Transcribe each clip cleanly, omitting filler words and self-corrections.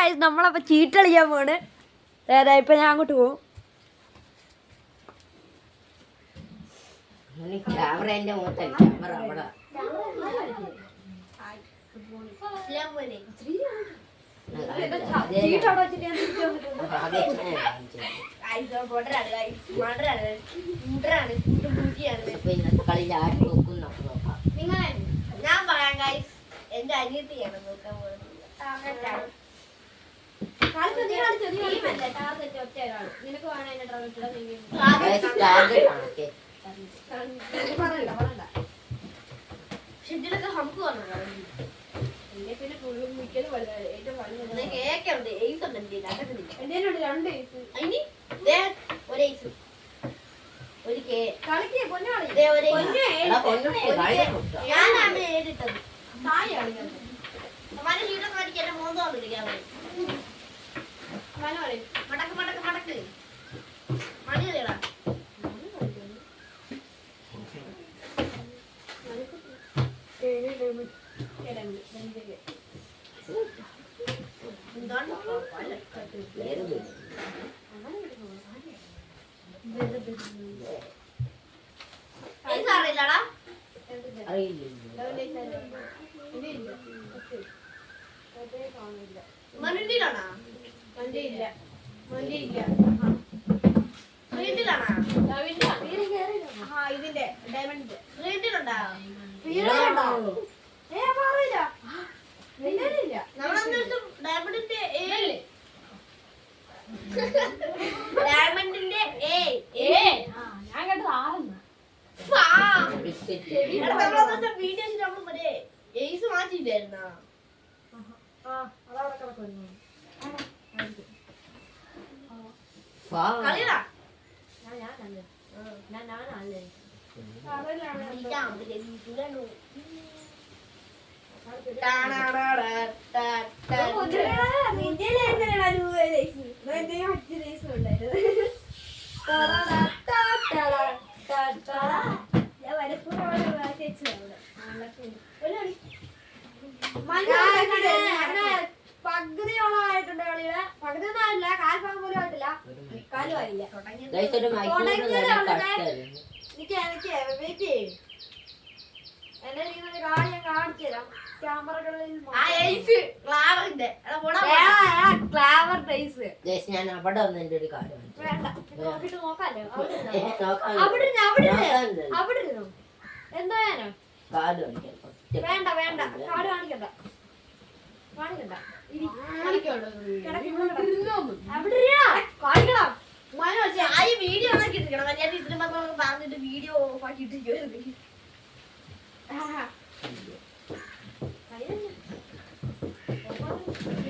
Guys നമ്മളപ്പോൾ ചീട്ട് കളിക്കാൻ പോണ്. അതായത് ഇപ്പം ഞാൻ അങ്ങോട്ട് പോകും. ഞാൻ പറയാം ഗൈസ്, എന്റെ അനിയത്തിയാണ് നോക്കാൻ പോകുന്നത്. നിനക്ക് വേണം എന്റെ ഷെഡിലൊക്കെ ഹംക്ക് പറഞ്ഞു. പിന്നെ ഫുള്ളും മിക്കലും കേക്കുണ്ട്. എയ്സ് ഉണ്ട് എന്റെ രണ്ട് ഒരു എയ്സ് ഒരു ഞാനാണ് ഏടിട്ടത്. മടക്ക് മടക്ക് മടക്ക് മണി കളിയടാ. അറിയില്ലടാ, മനുണ്ടിയിലാണോ? മണ്ടിയില്ല, മണ്ടിയില്ല. വീട്ടിലാണോ? ഇതിന്റെ ഡയമണ്ടിന്റെ വീട്ടിലുണ്ടോ? ഡയമണ്ടിന്റെ ഡയമണ്ടിന്റെ ഞാൻ കേട്ടത് വീഡിയോ നമ്മൾ മറ്റേ എയ്സ് മാറ്റിയില്ലായിരുന്ന കളിയടാ. പകുതിയോളം ആയിട്ടുണ്ട് കളിയുടെ. പകുതി ഒന്നും ആയില്ല, കാൽഭാഗം പോലും ആയിട്ടില്ല. കാലും ആയില്ല. വെയിറ്റ് ചെയ്യും. എന്നെ ഒരു കാര്യം ഞാൻ കാണിച്ചു തരാം. ക്യാമറകളിൽ ഞാൻ അവിടെ വന്ന് എന്റെ ഒരു കാര്യം വേണ്ട, നോക്കിട്ട് നോക്കാലോ. അവിടെ അവിടെ ഇരുന്നു എന്തായാലും വേണ്ട വേണ്ട, കാട് കാണിക്കണ്ട കാണിക്കണ്ട. വീഡിയോ പറഞ്ഞിട്ട് വീഡിയോ ഓഫ് ആക്കിയിട്ട്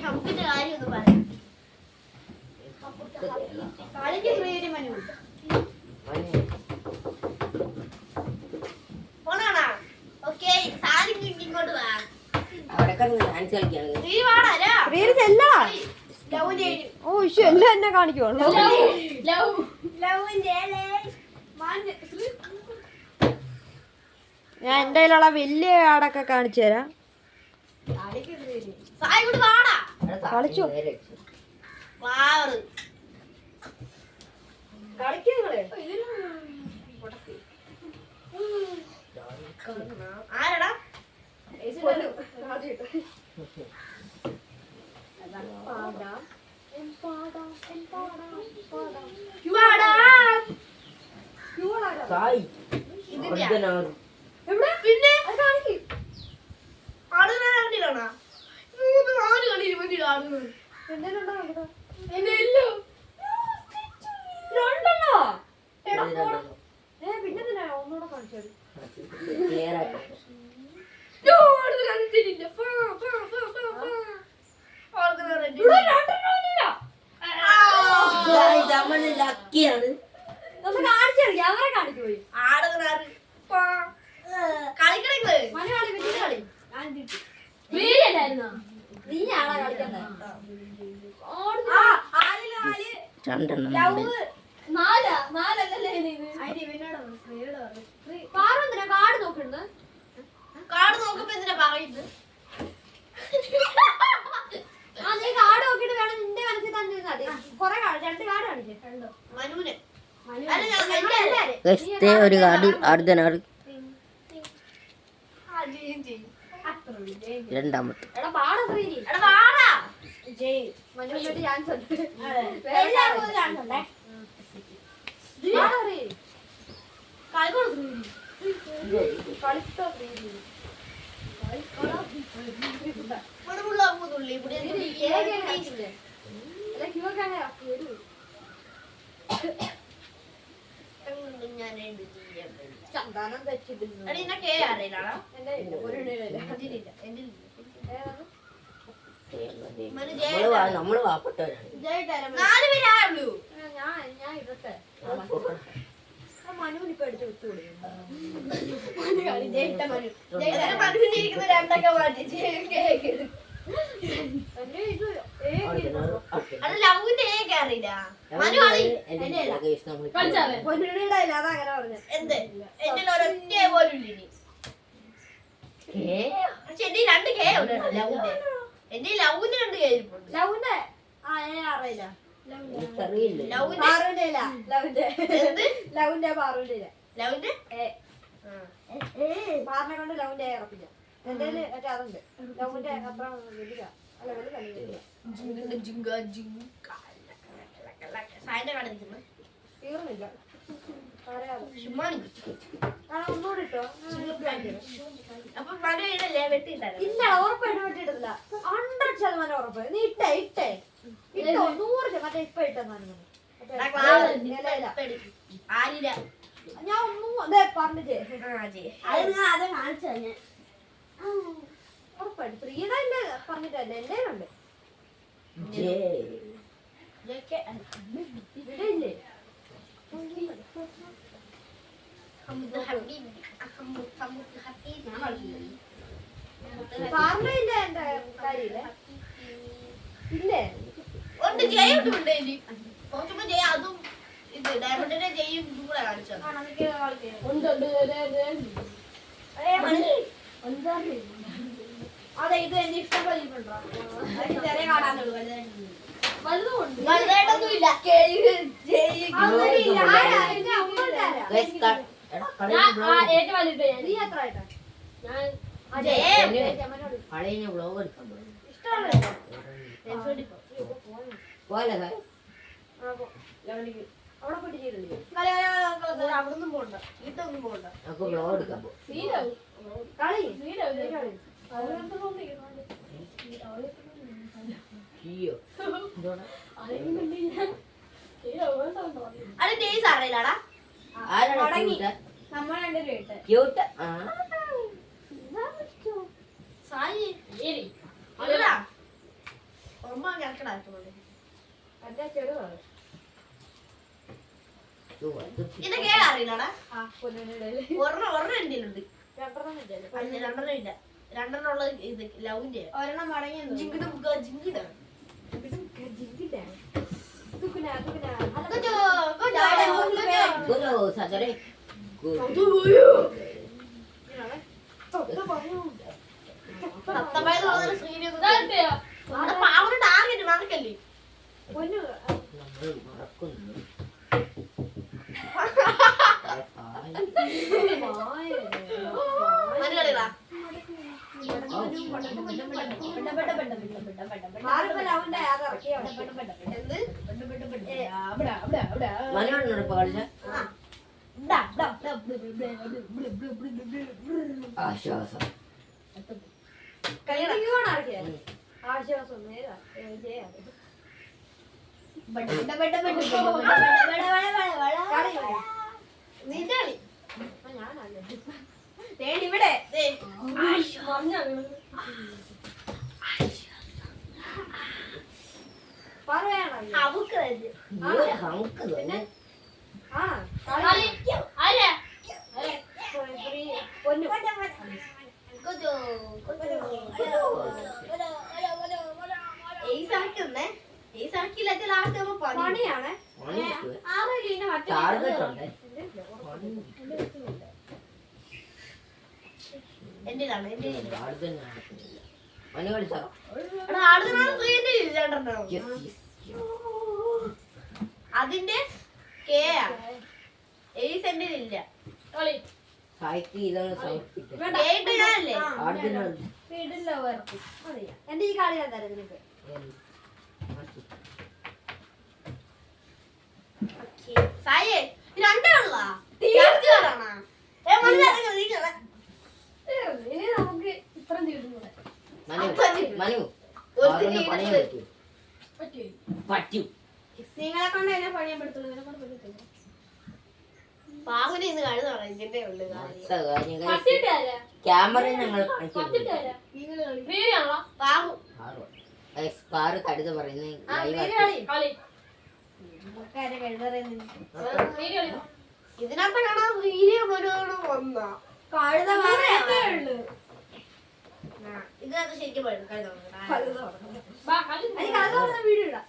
ഹംപിന്റെ കാര്യം ഒന്ന് പറയാം. കളിക്ക് പ്രിയ മനു പോണാണാ? ഓക്കെ, സാധനം ഇങ്ങോട്ട് വാ. ഓ ഇഷ്യൂ എല്ലാം എന്നെ കാണിക്കുള്ളൂ. ഞാൻ എന്റെ കയ്യിലുള്ള വലിയ കാടൊക്കെ കാണിച്ചു തരാം. കളിച്ചു ആരടാ പിന്നെ ആടുകളാണോ? 3 4 കളിയിൽ വേണ്ടി ആടുന്നത് പിന്നെ ഒന്നുകൂടെ കാണിച്ചു. ലക്കിയാണ്. അവരെ കാണിച്ചു പോയി നീയാണോ കളിക്കണ്ടേ? കാട് നോക്കണ്ട്. കാട് നോക്കുമ്പോ എന്തിനാ പറയുന്നത്? നീ കാട് നോക്കിട്ട് നടി കൊറേ രണ്ട് കാർഡ് കാണിച്ചേ കണ്ടോ മനുവിനെ മനു അല്ല, ഞാൻ- ഞങ്ങളെല്ലാരും. ഗസ്തേ ഒരു കാർഡ് അർദ്ധനാട് ആ ജയും ചെയ്യും അത്ര ഉള്ളൂ ജയും ചെയ്യും. രണ്ടാമത്തെ എടാ പാട പ്രീതി എടാ വാടാ ജയ് മനുവിന് വേണ്ടി ചാൻസ് ഉണ്ട് എല്ലാവർക്കും ഒരു chance ഉണ്ടേ. പാട പ്രീതി കളിക്കോളൂ ശ്രീ. കളിച്ചോ പ്രീതി മണമുള്ള പൂതുള്ളി ഇവിടെ പ്രീതി തുള്ളി. കേക്ക് കഴിച്ചില്ലേ അല്ല ക്യൂക്ക് അങ്ങനെ വരൂ എന്തും ഞാൻ എന്ത് ചെയ്യാൻ പറ്റും. ചന്ദനം തെച്ചിടുന്നു എടാ ഇന്നെ കേ അറിയില്ലാടാ എന്റെ ഇല്ല ഒരു ഇടയില്ല എന്തിനില്ല എന്തിനില്ല ഏതാണ് മനു നമ്മള് വാപ്പെട്ടവരാണ് ജയിട്ടാലും 4 പേരായുള്ളൂ. ഞാൻ ഇതൊക്കെ മനുവിന് ഇപ്പൊ എടുത്ത് വിട്ടു ജയിട്ട മനു ജയിട്ട മനുവിന്റെ ഇരിക്കുന്ന രണ്ടൊക്കെ മാറ്റി കേക്ക് അത് ലവിന്റെ കേക്ക് അറിയില്ല മനു അളി പൊന്നിയുടെ ഇല്ല അതാ അങ്ങനെ പറഞ്ഞത് എന്ത് എന്റെ ഒരൊറ്റ പോലും ഇല്ല ഇനി പക്ഷെ എന്റെ 2 കേ ഉണ്ട് ലവിന്റെ എന്റെ ലവിന്റെ 2 കേ ഇരിപ്പുണ്ട് ലവിന്റെ അറിയില്ല എനിക്കറിയില്ല ലവിന്റെ പാറുവിന്റെ ഇല്ല ലവിന്റെ എന്ത് ലവിന്റെ പാറുവിന്റെ ഇല്ല ലവിന്റെ പാറിനെ കൊണ്ട് ലവിന്റെ ഇറപ്പില്ല എന്റെ മറ്റേ അതുണ്ട് ലവിന്റെ അത്ര വലുത അല്ല വലുതല്ല സായന്റെ കട നിൽക്കുന്നു തീർന്നില്ല പറയാതെ ചുമ്മാ കാരണം ഒന്നുകൂടി ഇട്ടോ അപ്പൊ മനു ഇടല്ലേ വെട്ടിയിട്ടായിരുന്നു ഇല്ല ഉറപ്പായിട്ട് പറ്റിയിട്ടില്ല 100% ഉറപ്പ് നീ ഇട്ടോ ഇട്ടോ 100 മറ്റേ ഇപ്പൊ ഇട്ടെന്നാണ് ആരില്ല ഞാൻ ഒന്നും അതെ പറഞ്ഞിട്ടേ അത് കാണിച്ചു തന്നെ ഉറപ്പായിട്ട് പ്രിയതല്ലേ പറഞ്ഞിട്ടല്ലേ എല്ലാരും ഉണ്ട് ഇവിടെ ഇല്ലേ പറഞ്ഞില്ല എന്റെ കാര്യമില്ലേ ഇല്ലേ ഉണ്ട് ജയുണ്ട് കുറച്ചുമ്പോ ജയ അതും ഇത് ഡയമണ്ടിന്റെ ജയും ഇതും കൂടെ കാണിച്ചത് അതെ ഇത് എന്റെ ഇഷ്ടം പോലെ ചെറിയ കാണാനുള്ളൂ വലുതുമുണ്ട് വലുതായിട്ടൊന്നും ഇല്ല നീ എത്ര ആയിട്ടാ പഴയ വ്ലോഗ് എടുക്കാൻ പോകും ഇഷ്ടമല്ലേ പോലെ അവിടെ പോയിട്ട് ചെയ്തില്ലേ അവിടൊന്നും പോണ്ട വീട്ടൊന്നും പോണ്ട നമുക്ക് വ്ലോഗ് എടുക്കാൻ പോകും കളി അയ്യോ അത് ടേസ് അറിയില്ലടാ ആരാണ് ക്യൂട്ട് ആ സായി അല്ലടാ ഓർമ്മ കിടക്കടാ എന്റെ ചെറുതാണ് ഇതിന്റെ കേട് അറിയില്ലടാ ആ പൊന്നിനിടയില് ഒരെണ്ണം എന്റെ ഉണ്ട് രണ്ടെണ്ണം ഇല്ലല്ലോ. അല്ല 2 ഇല്ല 2 ഉള്ളത് ഇത് ലവിന്റെ ഒരെണ്ണം മടങ്ങി ജിങ്കിട് ജിങ്കിട് ഗുരു സജറെ പാവന് ടാർഗറ്റ് മറക്കല്ലേ പൊന്നു നമ്മൾ മറക്കുന്നു മനുകളിലാ അവന്റെ അതിറക്കിയാണ് എന്ത് മനോഹരനോട് കളിച്ച ആശ്വാസം ആശ്വാസം നിന്റെ കളി ഞാനല്ലേ ഇവിടെ പറയാണോ അവക്ക് നമുക്ക് തന്നെ ആ പൊന്നു പണിയാണ് ടാർഗറ്റ് ഉണ്ട് എന്റേതാണ് ടാർഗറ്റ് നടക്കുന്നില്ല മനു കളിച്ചോ ആടുന്ന യെസ് യെസ് അതിന്റെ കെ ഈ സെന്റിലില്ല. സാഹിത്യം ഇതാണ് സമർപ്പിച്ചത്. കേട്ട് ഞാനല്ലേ അർജുനൻ വീടില്ല വേർക്കും മതിയാ എന്റെ ഈ കളി ഞാൻ തരാം നിനക്ക്. സായേ രണ്ടേ ഉള്ള ഇനി നമുക്ക് ഇത്രയും തീർന്നു കൂടെ. മനു ഒരു പാറുവിന് പണിയാൻ പറ്റൂ. നിങ്ങളെ കൊണ്ട് എന്നെ പണിയാൻ പറ്റത്തുള്ളൂ, ഇവനെ കൊണ്ട് പറ്റത്തില്ല. പാകുനെ ഇന്ന് കഴുത ഇതിന്റെ ഉള്ളു മൊത്ത കാര്യങ്ങൾ പത്തിട്ടാരാ? ക്യാമറ ഞങ്ങൾ കാണിച്ചു പത്തിട്ടാരാ? പാകു പാറ് കടുത പറയുന്നത് ആ, വീര് കളി. നമുക്ക് ആരെ കഴുതറിയുന്നില്ല. ഇതിനകത്ത് കാണാൻ വീഡിയോ മുഴുവനും വന്ന കഴുത മാത്രമേ ഉള്ളൂ. ഇതിനകത്ത് ശരിക്കും പോയിരുന്നു കഴുത കഴുത തുടങ്ങും. അതിന് കഴുത പറഞ്ഞ വീഡിയോ ഇടാം.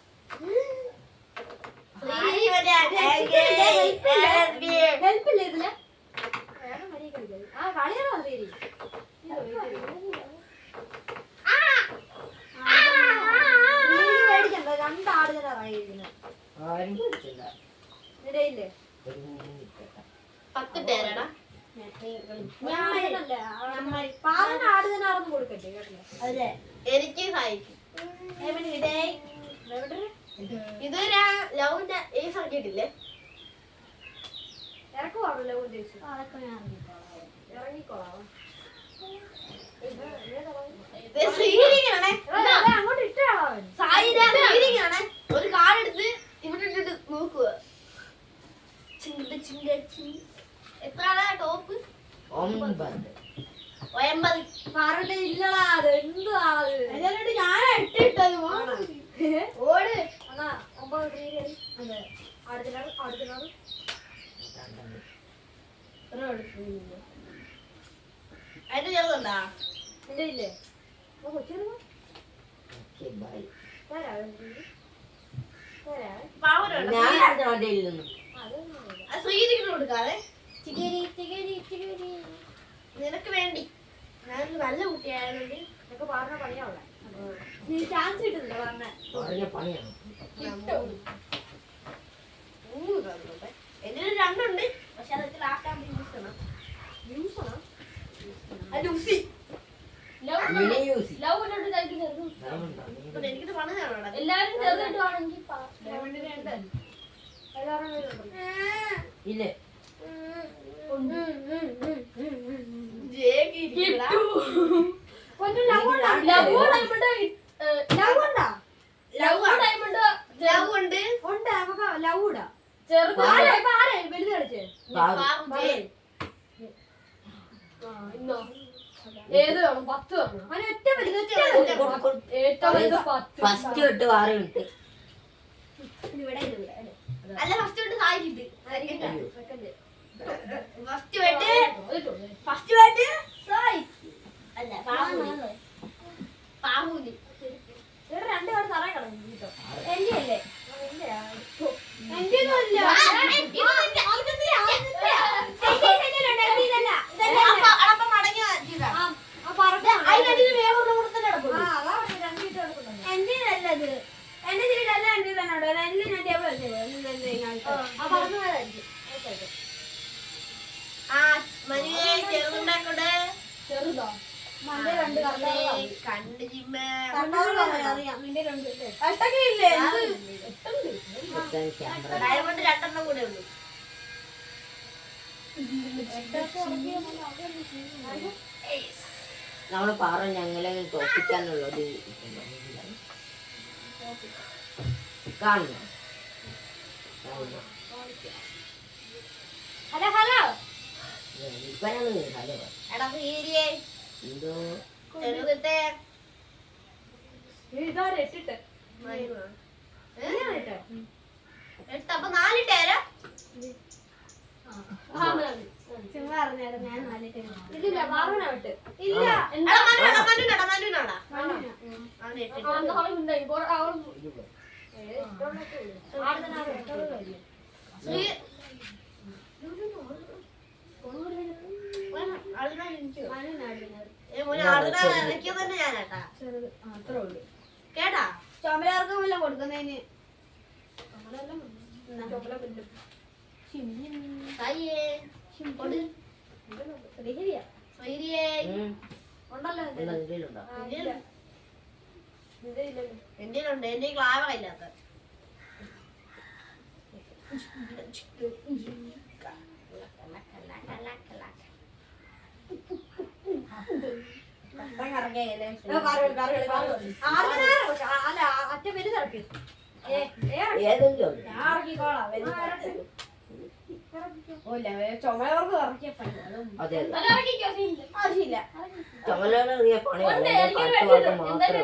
ഹെൽപ്പില്ല ഇതില്. വേണം വഴി കളിക്കാൻ. ആ കളിയാണോ ശരി. മേടിക്കണ്ട, രണ്ടാട് ഞാൻ ഇറങ്ങിയിരിക്കുന്നത് ആരും പിടിച്ചില്ല. ഇടയില്ലേ. പത്തിട്ടേരടാ പാറിന് ആട് തന്നെ അറന്ന് കൊടുക്കട്ടെ കേട്ടില്ലേ. അതെ എനിക്ക് സഹായിക്കും. ഇതൊരു ലവിന്റെ ഈ സർക്കിട്ടില്ലേ ഇറക്ക് പാടില്ല ഉദ്ദേശിച്ചു. ഇറങ്ങിക്കോളാം. ശ്രീലിംഗാണേ അങ്ങോട്ട് ഇട്ടാളാവൻ. സായിന്റെ ശ്രീലിംഗാണേ ഒരു കാർഡ് എടുത്ത് ഇവിടെ ഇട്ടിട്ട് നോക്കുക. എത്രയാണ് ടോപ്പ്? 9. പാറിന്റെ ഇല്ലടാ അത് എന്തുവാ അത്. എന്നിട്ട് ഞാൻ ഇട്ടിട്ടത് ഓട് എന്നാ 9 തീയതി അതെ അടുത്തിനാട് അടുത്തിനാട് അതിന്റെ ചെറുതുണ്ടാ നിന്റെ ഇല്ലേ കൊച്ചിരുന്നു Okay, bye. തരാവേ തരാവേ. പാവനുണ്ട് ഞാൻ അവിടെ ഇരുന്നു. അതൊന്നും ശ്രീലിംഗിന് കൊടുക്കാതെ ചികരി ചികരി ചികരി. നിനക്ക് വേണ്ടി ഞാനൊരു നല്ല കുട്ടിയായതുകൊണ്ട് നിനക്ക് പറഞ്ഞ പണിയാവുള്ള നീ ചാൻസ് കിട്ടുന്നില്ല പറഞ്ഞ പറഞ്ഞ പണിയാണ്. എന്റെ രണ്ടുണ്ട് പക്ഷെ അതൊക്കെ ലാസ്റ്റ് ആകുമ്പോൾ യൂസ് ചെയ്യണം. യൂസ് ആണോ ലൂസി മിനി യൂസി. എനിക്കിത് പണി തരണം. എല്ലാരും ചെറുതായിട്ട് എല്ലാവരും ഇല്ലേ కొంచెం లవ్ ఉండా లవ్ డైమండ్ లవ్ ఉండా ലവ് డైమండ్ ലവ് ഉണ്ട് ఉండా ఒక లవ్ ഉടാ ചെറുത് ആരെ ആരെ വലുത് കളിച്ചേ ഇന്നോ ഏത് വേണം 10 വേണം അവൻ ഒറ്റ വലുത് ഏറ്റവും വലുത് 10 ഫസ്റ്റ് തൊട്ട് 6 മിനിറ്റ്. ഇവിടെ അല്ല ഫസ്റ്റ് തൊട്ട് സായിച്ചിട്ട് സെക്കൻഡ് ഫസ്റ്റ് വേട്ട് സായി അല്ല പാഹൂലി ഇവിടെ രണ്ട് പേര് തറ കളഞ്ഞു കേട്ടോ എന്റെ അല്ലേ എന്റെ ഒന്നുമില്ല ചെറുതോ മണ്ടേ രണ്ട് കണ്ട് ജിമ്മ ക്യാമറ ഡയമണ്ട് രണ്ടെണ്ണം കൂടെ ഉള്ളു. നമ്മള് പാറ ഞങ്ങളെ തോപ്പിക്കാനുള്ളത് കാണുന്നു. ഹലോ ഹലോ ഇപ്പഴാണ് ഹലോ എടാ സീരിയേ എന്തോ ചെറുതിട്ടേ ഇതാരെ ഇട്ടിട്ട് എട്ട് അപ്പൊ നാലിട്ടേരാ ഇല്ല പാറുവിനാ വിട്ട് ഇല്ല മനുനാടാ അവന് എട്ടിട്ട് ഇറക്കിയത് തന്നെ ഞാനാട്ടാ കേട്ടാ ചുമലാർക്കും വല്ലതും കൊടുക്കുന്നതിന് ചുമല പുല്ലും. തായേ കൊടു ശ്രീഹരിയാ. സ്വൈരിയേ ഉണ്ടല്ലോ നിന്റെ. ഇതിലുണ്ടോ ആ, ഇല്ല. നിന്റെ ഇല്ലല്ലോ. എന്റെ ഉണ്ട് എന്റെ ക്ലാവ ഇല്ലാത്ത അല്ല അറ്റ വലുത് ഇറക്കി. ഏതെങ്കിലും ഉണ്ട്. ഞാൻ ഇറക്കിക്കോളാം. ചുമലവർക്ക് ഇറക്കിയപ്പോ അതെ അതെ ആവശ്യമില്ല ചുമലേറിയ പണിയല്ല മാത്രമേ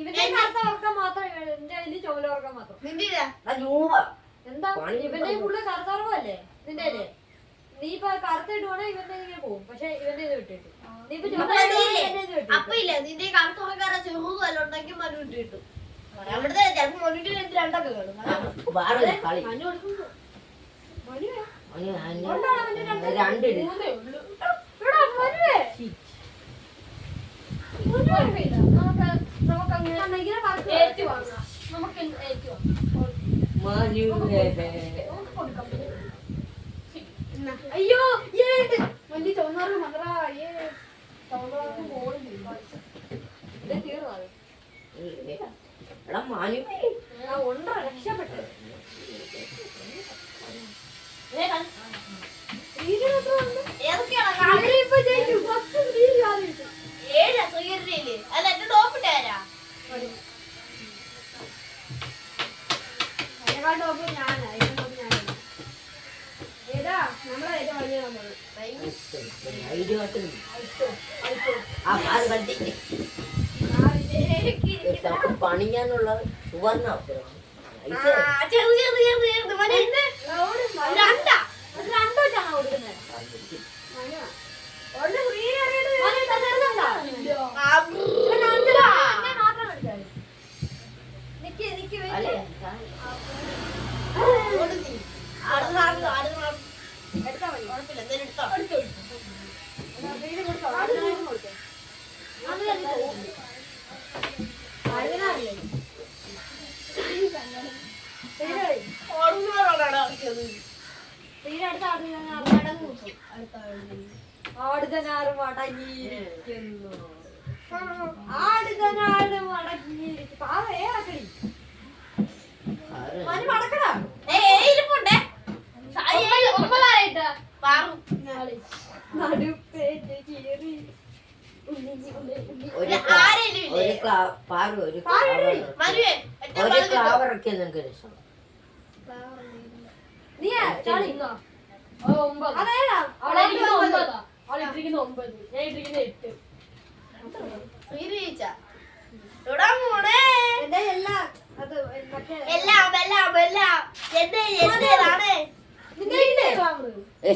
ഇവന്റെ കറുത്ത ഉറക്കം മാത്രം എന്റെ കയ്യില് ചുമല ഉറക്കം മാത്രം. നിന്റെ രൂപ എന്താ ഇവന്റെ ഫുള്ള് കറുത്തറവല്ലേ നിന്റെ കയ്യില്? നീ ഇപ്പൊ കറുത്തിട്ട് വേണേ ഇവന്റെ ഇങ്ങനെ പോകും. പക്ഷെ ഇവന്റെ ഇത് വിട്ടിട്ട് നീ ഇപ്പൊ അപ്പൊ ഇല്ല നിന്റെ കറുത്തുറക്കാരെ ചെറുതല്ല ഉണ്ടെങ്കിൽ മനു ഇട്ട് കിട്ടും അവിടുത്തെ ചിലപ്പോ മനുവിന്റെ കയ്യിൽ രണ്ടൊക്കെ കാണും കളി മഞ്ഞു കൊടുക്കുമ്പോ രണ്ടിട് അയ്യോ വലിയ ചുവന്നാറ് മന്ത്രാ തീർന്നത് എടാ മാനു ഉണ്ട രക്ഷപ്പെട്ടു. ഏതൊക്കെയാണ് ഇപ്പൊ ജയിച്ചു 10 വീട് കാണിച്ചു. ഏഴ് സ്വീകരിച്ചില്ലേ അല്ല എന്റെ ടോപ്പിട്ടാരാ അതിനെക്കാട്ടും ഒപ്പം ഞാനാ. ഇതിനെക്കാട്ടും ഞാനാ. ഏതാ നമ്മളെ ഏറ്റവും വലിയ നമ്മള് ആ പാല് കട്ടി നമുക്ക് പണിയാനുള്ള സുവർണ അവസരമാണ് ചെറുത് ചെറുത് ചെറുത് ചെറുത് മനെ രണ്ടാ അത് രണ്ടോ വെച്ചാണോ കൊടുക്കുന്നത്? മാത്രം എടുക്കാറ്. നിക്ക് നിക്ക് അല്ലേ എടുത്താ മതി. കുഴപ്പമില്ല എന്തായാലും എടുത്തോ വീട് കൊടുത്തോ? ആടിനാരും കൊടുത്തോ? അത് കഴിഞ്ഞിട്ട് ആടിനാറില്ലേ? വീടടുത്ത ആടുതനാറ് മടങ്ങിയിരിക്കുന്നു. ആടുതനാട് മടങ്ങിയിരിക്കുന്നു. പാവ ഏറക്കടി മനു മടക്കടാ. ഇരിപ്പുണ്ടേ ഒമ്പതായിട്ട് പാറും നടുപ്പേറ്റ് ചീറി ഒരു ക്ലാവറൊക്കെ നിങ്ങൾക്ക് രസം നീ ചളി അതേടാ എന്റെ എല്ലാ അത് മറ്റേ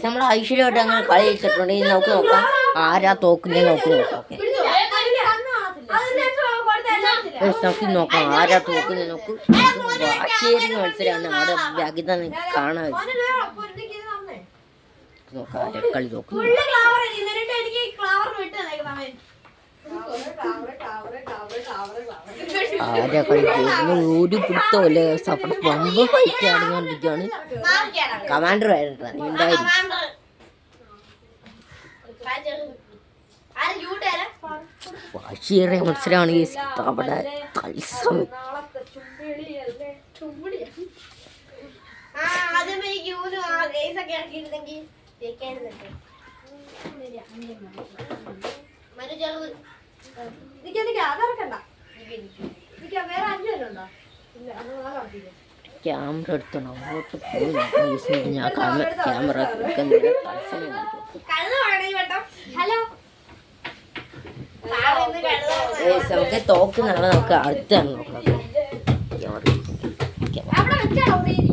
നമ്മൾ ഐശ്വര്യമായിട്ട് അങ്ങനെ കളി വെച്ചിട്ടുണ്ടെങ്കിൽ നമുക്ക് നോക്കാം ആരാ തോക്കുന്നത് നമുക്ക് നോക്കാം നമുക്ക് നോക്കാം ആരാ തോക്കുന്നത് നോക്കും വാശിയേറിയ മത്സരമാണ് അവിടെ ബാക്കി തന്നെ കാണാൻ നോക്കാം ആരെ കളി നോക്കും ആരാ കളി ഒരു പിടുത്തമല്ലേ അവിടെ പമ്പ് ഫൈറ്റ് ആടുകൊണ്ടിരിക്കുകയാണ് കമാൻഡർ ആയിരുന്നു ഉണ്ടായിരുന്നു വാശിയേറിയ മത്സരമാണ് ഈ അവിടെ തത്സമയം വേറെ 5 പേരുണ്ടോ? ഇല്ല അത് നാളെ ഉറപ്പിക്കും. ക്യാമറ എടുത്തോണം അങ്ങോട്ട് പോയി ഞാൻ ക്യാമറ തത്സമയം ഹലോ നമുക്ക് തോക്കുന്നതാണ് നമുക്ക് അടുത്താണ് നോക്കാം അവിടെ വെച്ചാണോ ഉടേരി?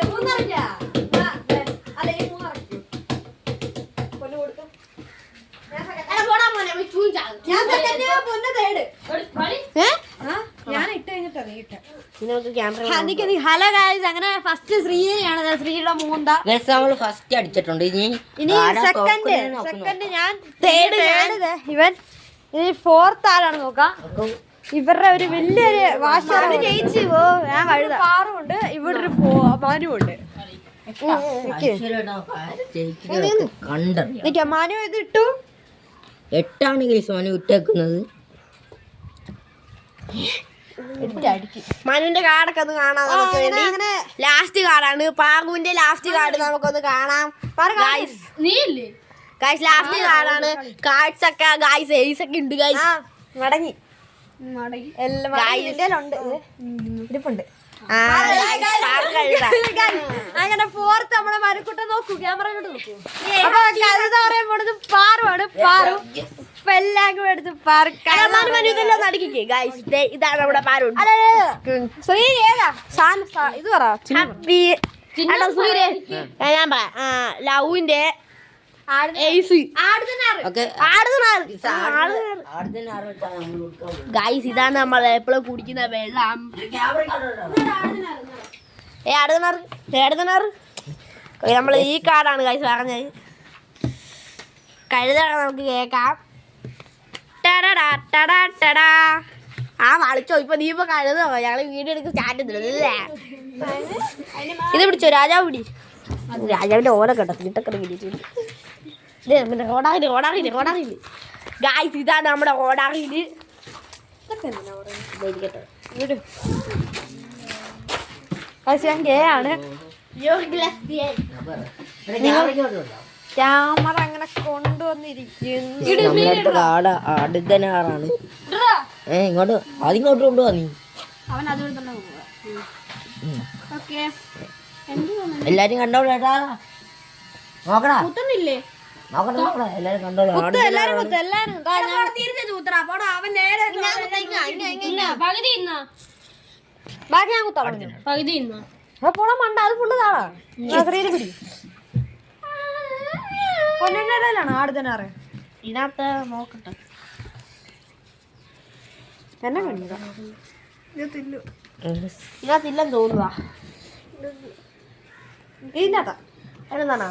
മൂന്നരക്ക് അല്ല ഈ 3 പൊന്നു കൊടുക്ക. ഞാൻ സെക്കൻഡ് പൊന്ന് തേട്. ഞാൻ ഇട്ട് കഴിഞ്ഞിട്ട് അറിയട്ടെ. ഇനി നമുക്ക് ക്യാമറ ഹലോ ഗൈസ്, അങ്ങനെ ഫസ്റ്റ് ശ്രീയാണ്, ശ്രീയുടെ മൂന്ത. നമ്മള് ഫസ്റ്റ് അടിച്ചിട്ടുണ്ട്. ഇനി സെക്കൻഡ് ഞാൻ തേർഡ് ഇവൻ. ഇനി ഫോർത്ത് ആരാണ് നോക്കാം. ഇവരുടെ ഒരു വലിയൊരു വാശാണ് ജയിച്ചു പോ. ഞാൻ കഴുത പാറുണ്ട്, ഇവിടെ ഒരു മനുവുണ്ട്. മനു ഇത് ഇട്ടു. 8 കേസ് മനു ഇട്ടേക്കുന്നത്. മനുവിന്റെ കാർഡൊക്കെ ഒന്ന് കാണാം നമുക്ക് വേണ്ടി. ലാസ്റ്റ് കാർഡാണ് പാകുവിന്റെ ലാസ്റ്റ് കാർഡ്, നമുക്കൊന്ന് കാണാം. ഗൈസ് ലാസ്റ്റ് കാർഡാണ്. കാർഡ്സ് ഒക്കെ ഗൈസ് എയ്സ് ഒക്കെ ഉണ്ട് ഗൈസ്. മടങ്ങി ഇരിപ്പുണ്ട്. അങ്ങനെ ഫോർത്ത് നമ്മളെ മരക്കുട്ടൻ നോക്കൂ, ക്യാമറ നോക്കൂ. അപ്പൊ കഴുത പറയാൻ പോണത് പാറുവാണ്. പാറു ഇപ്പൊ എല്ലാം കൂടെ എടുത്ത് ഇതാണ് നമ്മുടെ പാറു. ശ്രീ ഏതാ ഇത് പറ. ഞാൻ പറയാം. ലവിന്റെ ഗൈസ് ഇതാണ് നമ്മൾ എപ്പോഴും കുടിക്കുന്ന വെള്ളം. നമ്മൾ ഈ കാർഡാണ് ഗൈസ് പറഞ്ഞത്. കഴുത നമുക്ക് കേക്കാം. ആ വളിച്ചോ ഇപ്പൊ നീ ഇപ്പൊ കഴുതോ. ഞങ്ങള് വീഡിയോ എടുത്ത് സ്റ്റാർട്ട് ചെയ്തില്ലേ. ഇത് പിടിച്ചോ, രാജാവ് പിടി. രാജാവിന്റെ ഓല കേട്ടോ തീട്ടക്കട കിട്ടിയിട്ടുണ്ട്. പിന്നെ ഓടാറില്ല ഗായ്സ്, ഇതാണ് നമ്മുടെ ഓടാറില്. ആണ് ക്യാമറ അങ്ങനെ കൊണ്ടുവന്നിരിക്കുന്നു. അടുത്തനാറാണ്. ഇങ്ങോട്ട് അതിങ്ങോട്ട് കൊണ്ടുപോവാ നീ. എല്ലാരും കണ്ടോളാ. നോക്കടാ നോക്കടാ എല്ലാരും കണ്ടോളൂ. ബാക്കി ഞാൻ കുത്താ പോണ മണ്ട. അത് ഫുള്ള് താളാ. പിടി പൊന്നിടയിലാണ് ആടുതനാറ്. ഇതിനകത്ത് നോക്കട്ടെ എന്നെ കണ്ടു. ഇതിനകത്തില്ലെന്ന് തോന്നുക. ഇതിനകത്താ എന്താണോ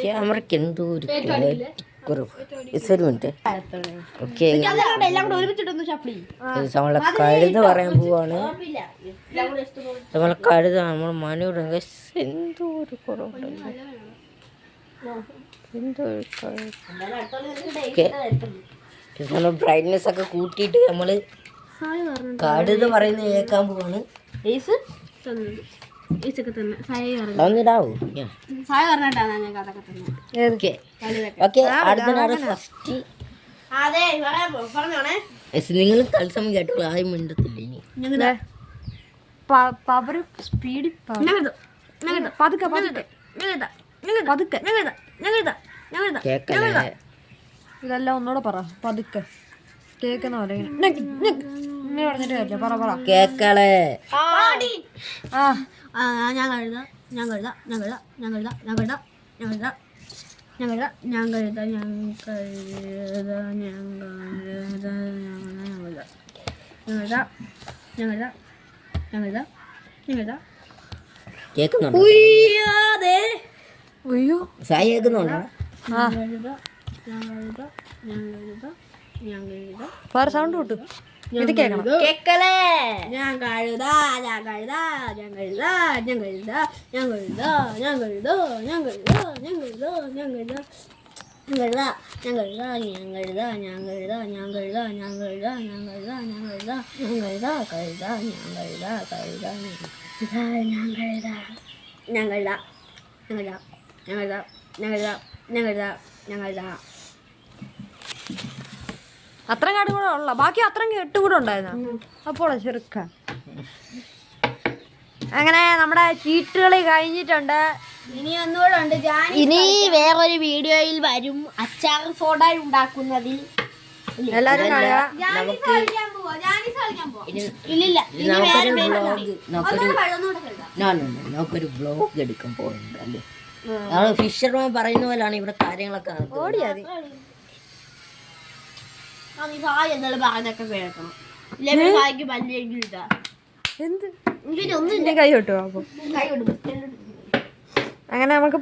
ക്യാമറയ്ക്ക് എന്തോ ഒരു കുറവ്. ഓക്കെ, നമ്മളെ കഴുത പറയാൻ പോവാണ്. നമ്മളെ കഴുത നമ്മളെ മനോടെ എന്തോ ഒരു കുറവുണ്ട്. എന്തോ നമ്മൾ ബ്രൈറ്റ്നെസ് ഒക്കെ കൂട്ടിയിട്ട് നമ്മള് കഴുത പറയുന്നത് കേൾക്കാൻ പോവാണ്. നിങ്ങൾ തത്സമയം കേട്ടോ ആരും മിണ്ടത്തില്ല. ഇനി ഇതെല്ലാം ഒന്നുകൂടെ പറ പതുക്കെ കേക്കുന്ന പോലെ പറഞ്ഞിട്ട് കാര്യമില്ല. പറ പറ കേക്കളെ. ഞാൻ കഴുത ഞാൻ കഴുത ഞാൻ കഴുത ഞാൻ കഴുത ഞാൻ കഴുത ഞാൻ കഴുത ഞാൻ കഴുത ഞാൻ കഴുത ഞാൻ കഴുത ഞാൻ കഴുത ഞാൻ കഴുത ഞാൻ കഴുത ഞാൻ കഴുത ഞാൻ കഴുത ഞാൻ കഴുത കേക്കുന്നുണ്ടോ? അയ്യോ സായി കേക്കുന്നുണ്ടോ? സൗണ്ട് കൂട്ടു. ഇത് കേൾക്കണം. കേക്കലേ. ഞാൻ കഴുത ഞാൻ കഴുത ഞാൻ കഴുത ഞാൻ കഴുത ഞാൻ കഴുത ഞാൻ കഴുത ഞാൻ കഴുത ഞാൻ കഴുത ഞാൻ കഴുത ഞാൻ കഴുത ഞാൻ കഴുത ഞാൻ കഴുത ഞാൻ കഴുത ഞാൻ കഴുത ഞാൻ കഴുത ഞാൻ കഴുത ഞാൻ കഴുത ഞാൻ കഴുത കഴുത ഞാൻ കഴുത കഴുത ഞാൻ കഴുത ഞാൻ കഴുത ഞാൻ കഴുത ഞാൻ കഴുത ഞാൻ കഴുത ഞാൻ കഴുത ഞാൻ കഴുത. അത്ര കാട് കൂടെ ഉള്ള ബാക്കി അത്രയും 8 കൂടെ ഉണ്ടായിരുന്നു. അപ്പോൾ ചെറുക്ക അങ്ങനെ നമ്മുടെ ചീട്ടുകളി കഴിഞ്ഞിട്ടുണ്ട്. ഇനി ഒന്നുകൂടെ ഉണ്ട്. ഇനി വേറൊരു വീഡിയോയിൽ വരും അച്ചാർ സോഡ ഉണ്ടാക്കുന്നതിൽ. എല്ലാരും കാണുക. നമുക്കൊരു ബ്ലോഗ് എടുക്കാൻ പോകുന്നുണ്ട് അല്ലേ. നമ്മള് ഫിഷർമാൻ പറയുന്ന പോലാണ് ഇവിടെ കാര്യങ്ങളൊക്കെ. ഓടിയാതി നീ സായി എന്നാലും പറഞ്ഞൊക്കെ കേൾക്കണം ഇല്ലെങ്കിൽ സായിക്ക് പല്ലെങ്കിലും ഇതാ എന്ത് എനിക്കൊന്നും ഇനി കൈ കൊട്ടുവോ അപ്പൊ കൈ കൊടുക്കും അങ്ങനെ നമുക്ക്